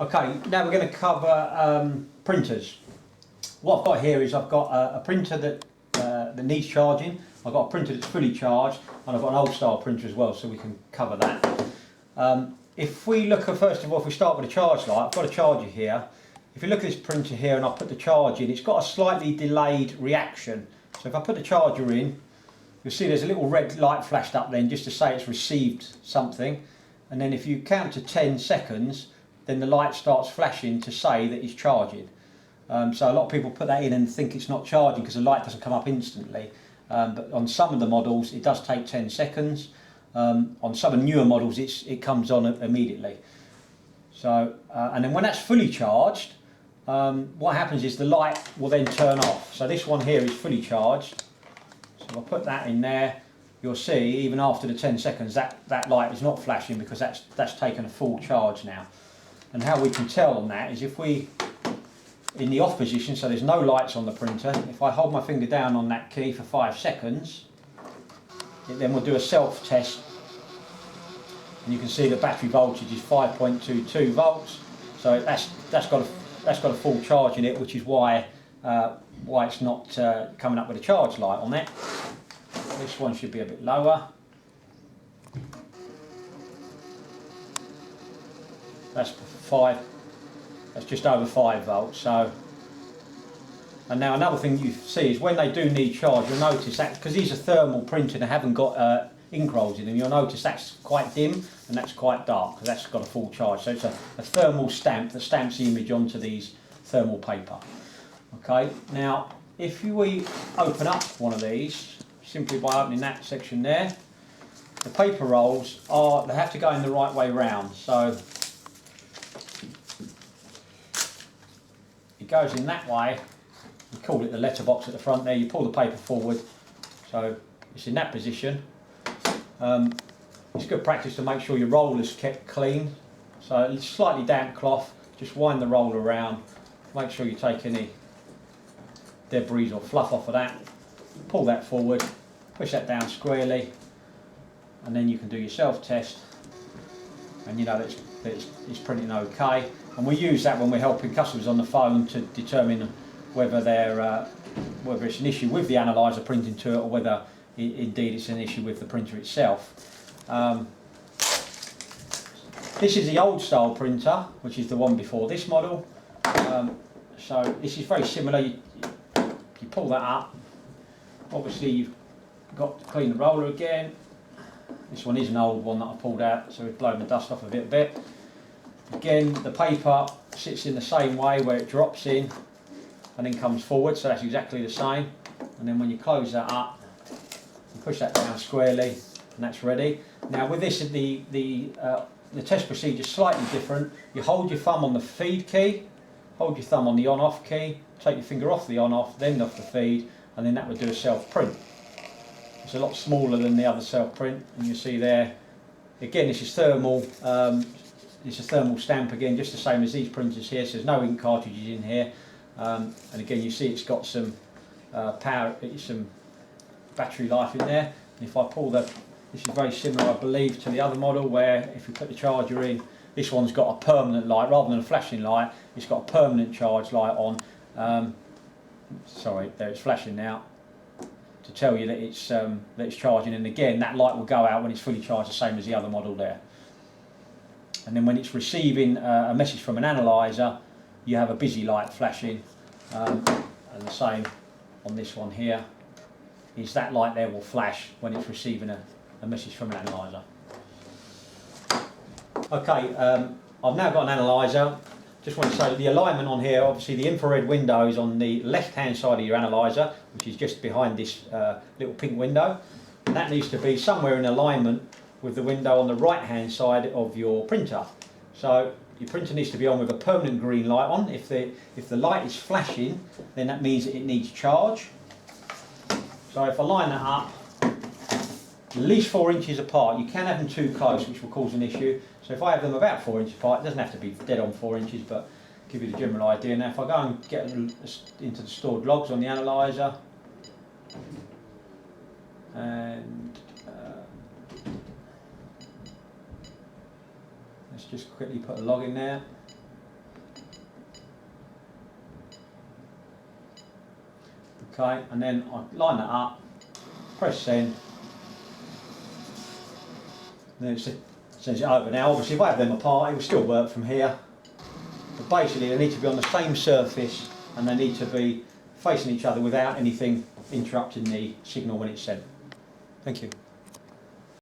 Okay, now we're going to cover printers. What I've got here is I've got a printer that needs charging. I've got a printer that's fully charged, and I've got an old style printer as well, so we can cover that. If we look at, first of all, if we start with a charge light, I've got a charger here. If you look at this printer here and I put the charge in, it's got a slightly delayed reaction. So if I put the charger in, you'll see there's a little red light flashed up then just to say it's received something. And then if you count to 10 seconds, then the light starts flashing to say that it's charging. So a lot of people put that in and think it's not charging because the light doesn't come up instantly. But on some of the models it does take 10 seconds. On some of the newer models it comes on immediately. So and then when that's fully charged, what happens is the light will then turn off. So this one here is fully charged. So if I put that in there, you'll see even after the 10 seconds that light is not flashing because that's taken a full charge now. And how we can tell on that is if we, in the off position, so there's no lights on the printer, if I hold my finger down on that key for 5 seconds, then we'll do a self test, and you can see the battery voltage is 5.22 volts, so that's got a full charge in it, which is why it's not coming up with a charge light on it. This one should be a bit lower. That's just over 5 volts. So, and now another thing you see is when they do need charge, you'll notice that because these are thermal printed and haven't got ink rolls in them, you'll notice that's quite dim and that's quite dark because that's got a full charge. So it's a thermal stamp that stamps the image onto these thermal paper. Okay, now if we open up one of these simply by opening that section there, the paper rolls they have to go in the right way round. So it goes in that way. We call it the letterbox at the front there. You pull the paper forward, so it's in that position. It's good practice to make sure your roll is kept clean. So it's slightly damp cloth, just wind the roll around, make sure you take any debris or fluff off of that, pull that forward, push that down squarely, and then you can do your self test and you know that it's printing okay. And we use that when we're helping customers on the phone to determine whether it's an issue with the analyzer printing to it or whether indeed it's an issue with the printer itself. This is the old style printer, which is the one before this model. So this is very similar. You pull that up. Obviously you've got to clean the roller again. This one is an old one that I pulled out, so we've blown the dust off of it a bit. Again, the paper sits in the same way where it drops in and then comes forward, so that's exactly the same. And then when you close that up, you push that down squarely, and that's ready. Now with this, the test procedure is slightly different. You hold your thumb on the feed key, hold your thumb on the on-off key, take your finger off the on-off, then off the feed, and then that would do a self-print. It's a lot smaller than the other self-print, and you see there, again this is thermal. It's a thermal stamp again, just the same as these printers here, so there's no ink cartridges in here. And again you see it's got some power, some battery life in there. And if I pull this is very similar I believe to the other model where if you put the charger in, this one's got a permanent light rather than a flashing light. It's got a permanent charge light on. Sorry, there it's flashing now to tell you that it's charging, and again that light will go out when it's fully charged, the same as the other model there. And then when it's receiving a message from an analyzer, you have a busy light flashing, and the same on this one here is that light there will flash when it's receiving a message from an analyzer. Okay, I've now got an analyzer. Just want to say the alignment on here, obviously the infrared window is on the left hand side of your analyzer, which is just behind this little pink window, and that needs to be somewhere in alignment with the window on the right hand side of your printer. So your printer needs to be on with a permanent green light on. If the light is flashing, then that means that it needs charge. So if I line that up at least 4 inches apart, you can have them too close which will cause an issue. So if I have them about 4 inches apart, it doesn't have to be dead on 4 inches, but give you the general idea. Now if I go and get into the stored logs on the analyzer, and let's just quickly put a log in there. Okay, and then I line that up, press send, then it sends it over. Now obviously if I have them apart it will still work from here, but basically they need to be on the same surface and they need to be facing each other without anything interrupting the signal when it's sent. Thank you.